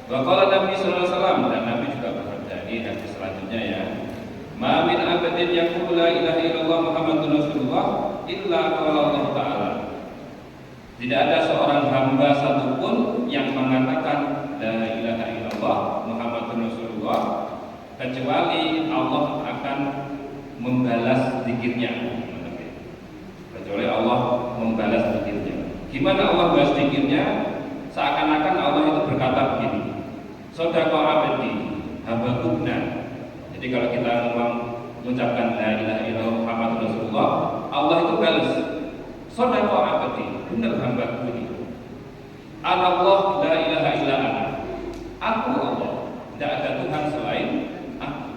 Wa qala Nabi sallallahu alaihi wasallam, dan Nabi juga bersabda ini hadis selanjutnya ya. Ma min abadin yaqulu la ilaha illallah Muhammadur Rasulullah illa qala Allah Ta'ala. Tidak ada seorang hamba satupun yang mengatakan la ilaha illallah Muhammadur Rasulullah kecuali Allah akan membalas zikirnya. Kecuali Allah membalas zikirnya. Gimana Allah balas zikirnya? Seakan-akan Allah itu berkata begini, Sodaqo abdi hambaku benar. Jadi kalau kita mengucapkan la ilaha illallah Muhammadur Rasulullah, Allah itu balas, Sodaqo abdi, benar hambaku ini. Anallah la ilaha illa ana. Aku Allah, tidak ada Tuhan selain aku.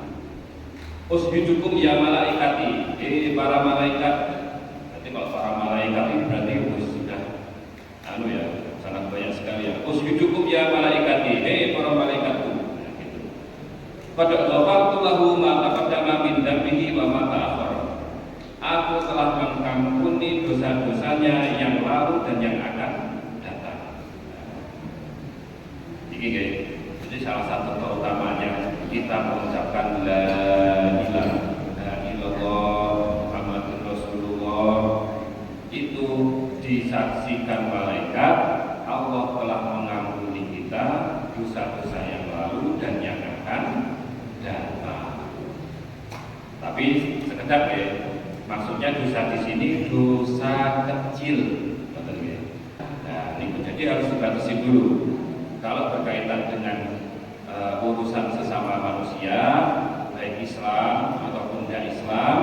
Usbidukum ya malaikati, para malaikat. Berarti kalau para malaikat ini berarti sudah ya, sangat banyak sekali ya. Usbidukum ya malaikati, para malaikatku. Nah, gitu. Pada ghafartu lahu ma taqaddama min dambihi wa ma ta'akhkhara. Aku telah mengampuni dosa-dosanya yang lalu dan yang akan datang. Jadi salah satu keutamanya kita mengucapkan la ilaha illallah Muhammadur Rasulullah itu disaksikan malaikat Allah telah mengampuni kita dosa-dosa yang lalu dan yang akan datang. Tapi sekedar ya, maksudnya dosa di sini dosa kecil, betul ya. Nah, ini jadi harus dibatasi dulu. Kalau berkaitan dengan urusan sesama manusia, baik Islam ataupun tidak Islam,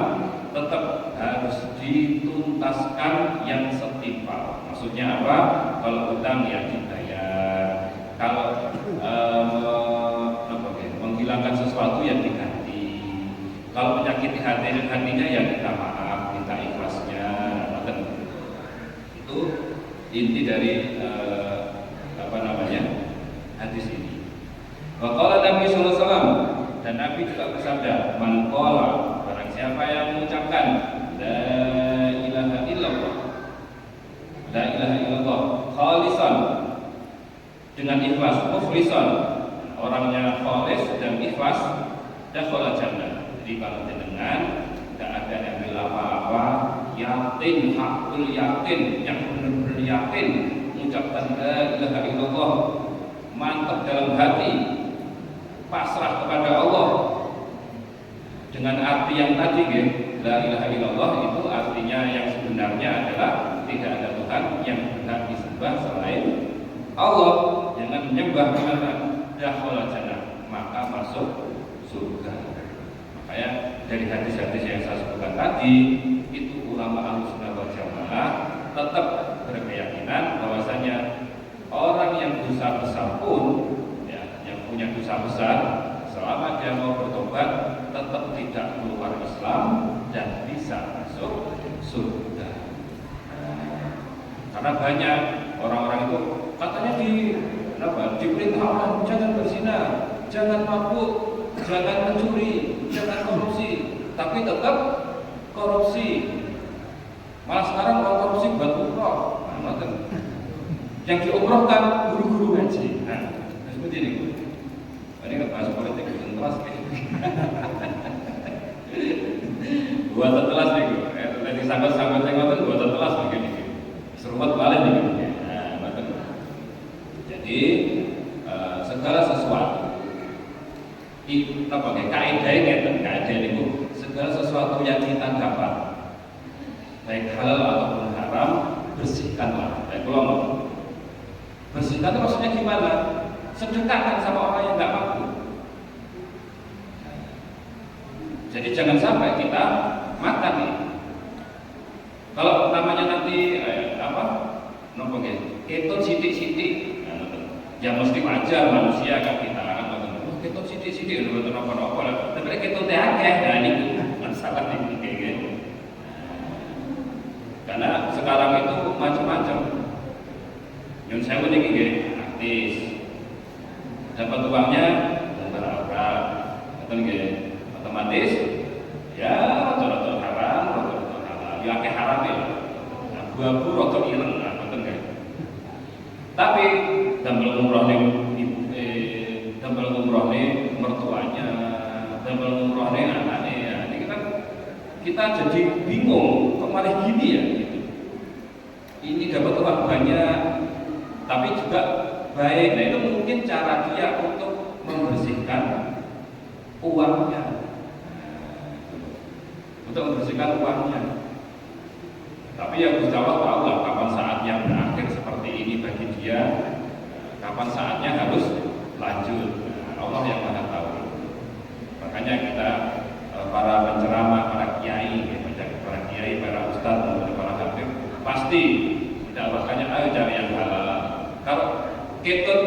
tetap harus dituntaskan yang setimpal. Maksudnya apa? Kalau hutang ya dibayar, kalau menghilangkan sesuatu yang diganti, kalau menyakiti hatinya ya minta maaf, minta ikhlasnya. Itu inti dari hadis ini. Wa qala Nabi sallallahu alaihi wasallam, dan Nabi juga bersabda, man qala, barang siapa yang mengucapkan la ilaha illallah, la ilaha illallah khalisan, dengan ikhlas, mukhlisan, orangnya khalis dan ikhlas, dakhala jannah. Jadi kalau dengan tidak ada ambil apa-apa, yakin, hakul yakin, yang benar-benar yakin mengucapkan la ilaha illallah, mantap dalam hati, pasrah kepada Allah dengan arti yang tadi ya, la ilaha illallah itu artinya yang sebenarnya adalah tidak ada Tuhan yang benar disembah selain Allah. Jangan menyembah karena dakhala jannah, maka masuk surga. Makanya dari hadis-hadis yang saya sebutkan tadi itu ulama Ahlussunnah wal Jamaah tetap berkeyakinan bahwasanya orang yang dosa besar pun, ya, yang punya dosa besar, selama dia mau bertobat, tetap tidak keluar Islam dan bisa masuk surga. Karena banyak orang-orang itu katanya diperintah Allah jangan berzina, jangan mabuk, jangan mencuri, jangan korupsi, tapi tetap korupsi. Malah sekarang kalau korupsi buat umroh, yang diumrohkan guru-guru ngaji. Nah, seperti ini. Ini nggak bahas politik, bukan telas. Buat telas nih, tadi sambat-sambat saya ngomong buat telas begini. Serupat balik nih. Nah, betul. Jadi segala sesuatu kita pakai kaidah itu segala sesuatu yang kita dapat, baik halal ataupun haram, bersihkanlah. Baik kalau bersihkan itu maksudnya gimana? Sedekahkan sama orang yang nggak mampu. Jadi jangan sampai kita makan nih. Kalau namanya nanti itu sidik-sidik, ya mesti wajar manusia kan kita itu sidik-sidik udah nopo-nopo. Tapi kita teakeh, nah ini masalah ini kayak gitu. Karena sekarang itu macam-macam. Yang saya begini gini, artis dapat uangnya beberapa, betul gini, otomatis ya rotor haram, ya kayak haram ya, abu-abu rotor ireng, betul gini. Tapi dalam umroh yang damel ngumrohne mertuanya, damel ngumrohne anaknya. Ya, ini kan kita jadi bingung kok malah gini ya gitu. Ini dapat uang banyak tapi juga baik. Nah itu mungkin cara dia untuk membersihkan uangnya, untuk membersihkan uangnya. Tapi ya Gusti Allah tahu lah kapan saatnya berakhir seperti ini bagi dia, kapan saatnya harus lanjut. Allah yang Maha tahu. Makanya kita para penceramah, para kiai, para kiai, para ustadz, maupun para hakim pasti mendakwakannya ayo cari yang halal. Kalau ketut,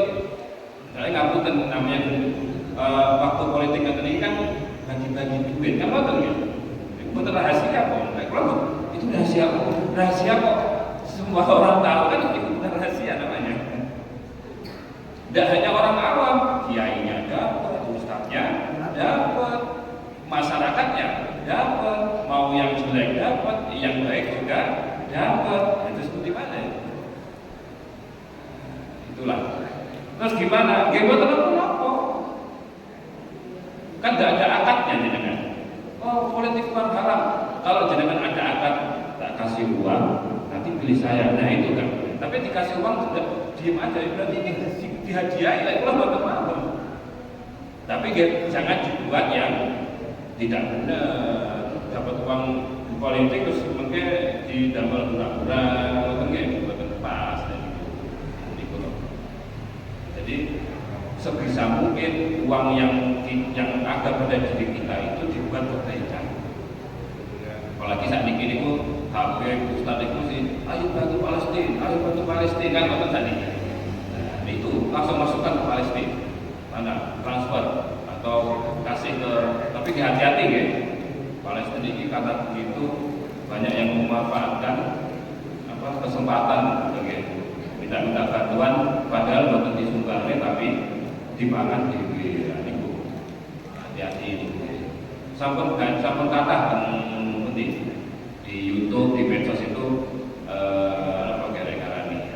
saya ngapunten namanya waktu politik ini kan bagi-bagi duit, kan betul ya? Itu rahasia kok. Kalau itu rahasia kok semua orang tahu kan itu bukan rahasia namanya. Tidak hanya orang awam, kiainya dapat, ustadznya dapat, masyarakatnya dapat, mau yang jelek dapat, yang baik juga dapat. Itu seperti mana? Itulah. Terus gimana? Gimana apa? Kan tidak ada akadnya jenengan. Oh, politik uang haram. Kalau jenengan ada akad, tak kasih uang, nanti pilih saya. Nah itu kan. Tapi dikasih uang tidak diem aja. Berarti ini dihadiahi lah. Itulah buat apa? Tapi jangan dibuat yang tidak benar. Dapat uang di politik terus mungkin di dalam pura-pura, mungkin buat pas. Jadi sebisa mungkin uang yang ada pada diri kita itu dibuat kebaikan. Apalagi saat ini itu Habib Ustadz itu sih, ayo bantu Palestina, kan betul tadi. Nah, itu langsung masukkan ke Palestina, mana transfer atau kasih ke, tapi hati-hati ya. Palestina ini karena begitu banyak yang memanfaatkan kesempatan begitu. Minta bantuan padahal bukan disumbangnya tapi dipangan di hati-hati ini. Sampun kata di YouTube, di medsos itu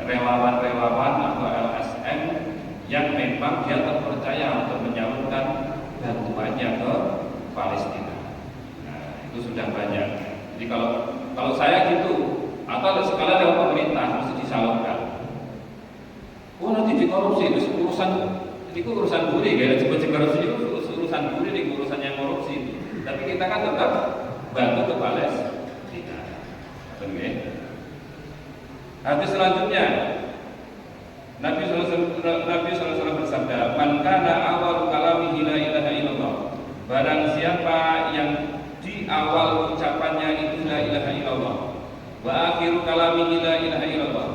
relawan-relawan atau LSM yang memang dia terpercaya untuk menyalurkan bantuannya ke Palestina. Nah, itu sudah banyak. Jadi kalau saya gitu atau sekalian lewat pemerintah mesti disalurkan. Oh nanti dikorupsi itu urusan buri, kayak korupsi itu urusan buri, urusan yang korupsi. Tapi kita kan tetap bantu ke Palestina. Oke. Hadis selanjutnya Nabi SAW bersabda, "Man kana awal kalamihi la ilaha illallah." Barang siapa yang di awal ucapannya itu la ilaha illallah, wa akhiru kalamihi la ilaha illallah,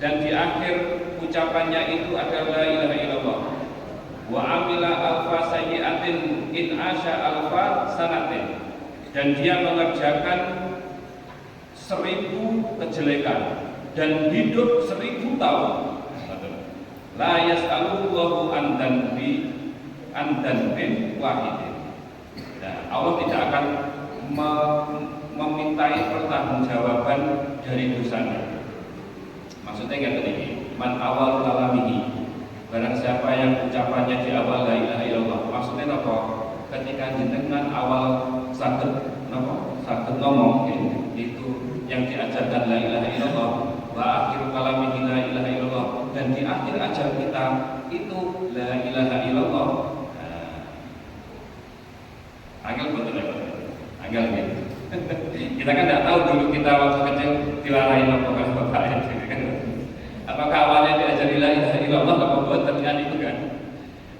dan di akhir ucapannya itu adalah la ilaha illallah, wa amila alfa sayyi'atin in asya alfa sanatin, dan dia mengerjakan 1000 kejelekan dan hidup 1000 tahun, la yas'alullahu an danbin wahidin. Nah, Allah tidak akan memintai pertanggungjawaban dari dosanya. Maksudnya yang ini, man awal kalamihi, barang siapa yang ucapannya di awal la ilaha illallah. Maksudnya apa? Ketika jenengan awal saged ngomong itu yang diajarkan la ilaha illallah, wa akhiru kalamihi la ilaha illallah, dan di akhir ajar kita itu la ilaha illallah. Angel betul ya? Angel gitu. Kita kan tidak tahu dulu kita waktu kecil dilarahin apa kan bapak itu kan. Apakah awalnya diajari la ilaha illallah apa buat terlihat itu kan?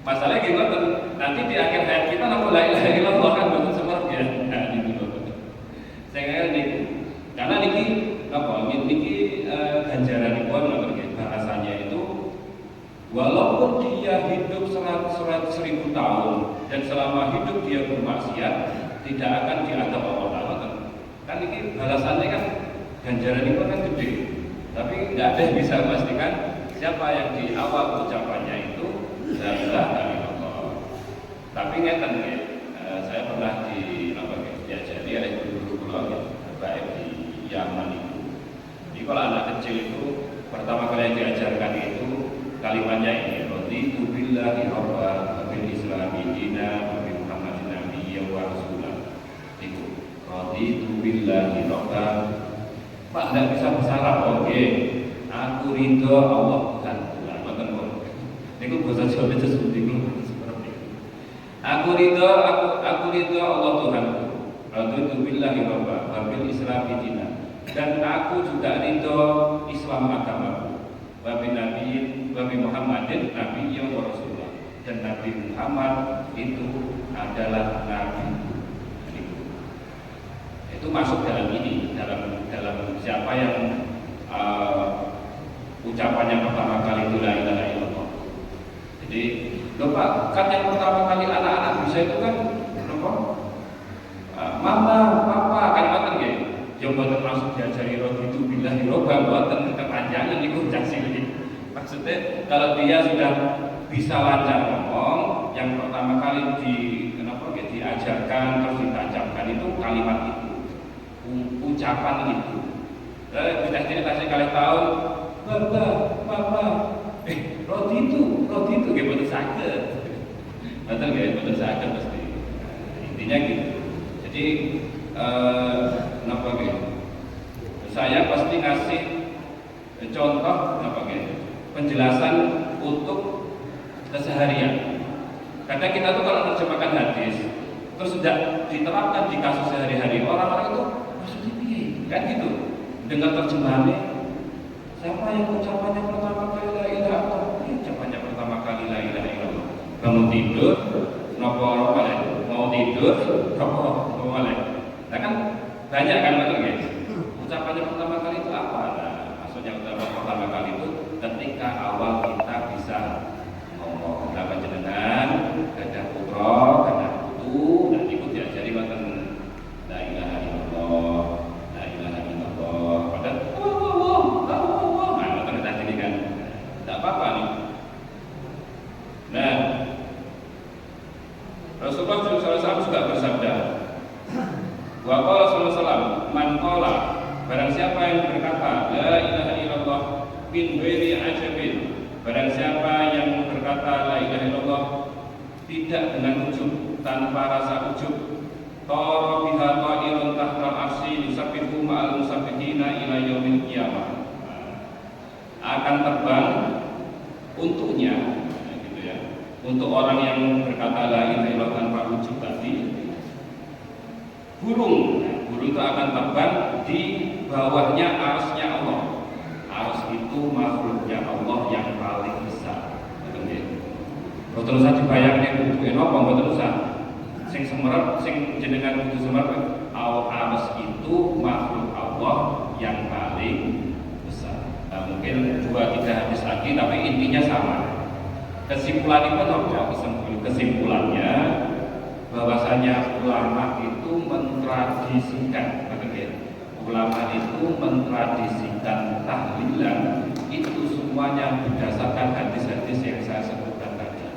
Masalahnya gimana? Nanti di akhir hayat kita nama la ilaha illallah kan betul seperti ya. Nah, itu loh. Saya kira niku. Karena niki apa? Niki ganjaranipun bahasanya itu walaupun dia hidup 100.000 tahun dan selama hidup dia bermaksiat tidak akan diadab Allah Ta'ala. Kan ini balasannya kan ganjaran itu kan gede. Tapi tidak ada yang bisa memastikan siapa yang di awal ucapannya itu la ilaha illallah. Tapi ngeten ya, saya pernah diajari oleh guru-guru baik di Yaman itu. Jadi kalau anak kecil itu pertama kali yang diajarkan itu kalimatnya ini, raditu billahi rabba billahi robban. Pak tidak bisa bahasa Arab, oke. Aku ridho Allah Tuhan. Bukan pun. Ini bahasa Jawa itu seperti itu. Aku ridho Allah Tuhan. Raditu billahi robban, wabil Islam dinan. Dan aku juga ridho Islam agamaku. Wabi Muhammadin Nabi wa Rasulullah. Dan Nabi Muhammad itu adalah Nabi. Itu masuk dalam ini, dalam siapa yang ucapannya pertama kali itu la ilaha illallah. Jadi, lupa kan yang pertama kali anak-anak bisa itu kan apa? Mama, papa, kan apa kan yang buatan langsung diajari raditu billahi robban, buatan kepanjangan itu jasi lagi. Maksudnya kalau dia sudah bisa lancar ngomong, yang pertama kali diajarkan terus ditancapkan itu kalimat itu, ucapan itu. Kita kasih kali tahun, papa, raditu, gak betul sakit, betul gak betul sakit pasti. Intinya gitu. Jadi kenapa gitu? Saya pasti ngasih contoh penjelasan untuk keseharian. Karena kita tuh kalau menerjemahkan hadis terus sudah diterapkan di kasus sehari-hari, orang-orang itu maksudnya piye? Kan gitu. Dengan terjemahannya, siapa yang ucapannya pertama kali la ilaha illallah? Ucapannya pertama kali la ilaha illallah. Bangun tidur, nopo mau tidur, nopo boleh. Nah kan banyak kan betul guys. Ucapannya pertama kali itu apa? Nah, maksudnya ucapan pertama kali itu ketika awal kita bisa ngomong dapat jenengan, ada putra, ada putu, dan ikut diajari wonten la ilaha illallah, la ilaha illallah. Padahal Allah, nah wonten tadi kan, tidak apa-apa nih. Nah, Rasulullah SAW juga bersabda, wa qala sallallahu alaihi wasallam, man qala, barang siapa yang berkata la ilaha illallah min ghairi ajabin, barang siapa yang berkata la ilaha illallah tidak dengan ujub, tanpa rasa ujub, tara biha ta'irun tahta arsy yusabbihu ma'al musabbihina ila yaumil qiyamah, akan terbang untuknya, gitu ya, untuk orang yang berkata la ilaha illallah tanpa ujub tadi, burung itu akan terbang di bawahnya arsy-nya Allah. Arsy itu makhluknya Allah yang paling besar. Betul usah dibayangkan itu apa betul usah. Sing semerep, sing jenengan kudu semerep. Arsy itu makhluk Allah yang paling besar. Nah, mungkin 2-3 hadis lagi, tapi intinya sama. Kesimpulannya apa? Kesimpulannya bahwasanya ulama itu mentradisikan, ulama itu mentradisikan tahlilan itu semuanya berdasarkan hadis-hadis yang saya sebutkan tadi.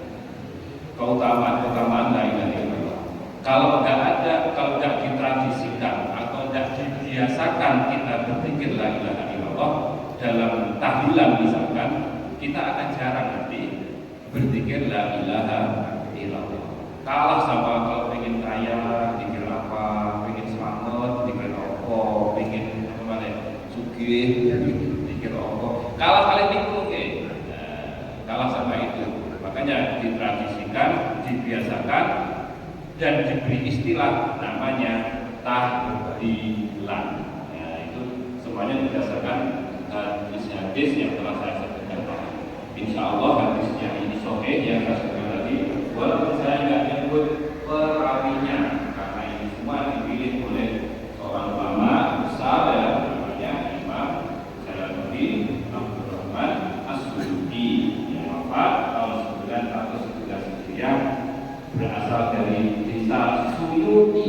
Keutamaan la ilaha illallah. Kalau nggak ditradisikan atau nggak dibiasakan kita berzikir la ilaha illallah dalam tahlilan misalkan, kita akan jarang nanti berzikir la ilaha illallah. Kalah sama kalau pengen kaya, pikir apa, pengen selamat, pikir apa, pengen apa nih, sugih, pikir apa. Kalah kali itu kalah sama itu. Makanya ditradisikan, dibiasakan, dan diberi istilah namanya tahlilan. Ya, itu semuanya berdasarkan hadis-hadis yang telah saya sebutkan. Insya Allah hadisnya ini sahih yang saya sebutkan tadi. Walaupun saya nggak nyebut perawinya, karena ini semua dipilih oleh seorang ulama besar ya, namanya Imam Jalaluddin Abdul Rahman As-Suyuti yang wafat tahun 911 Hijriah, berasal dari desa Suyuti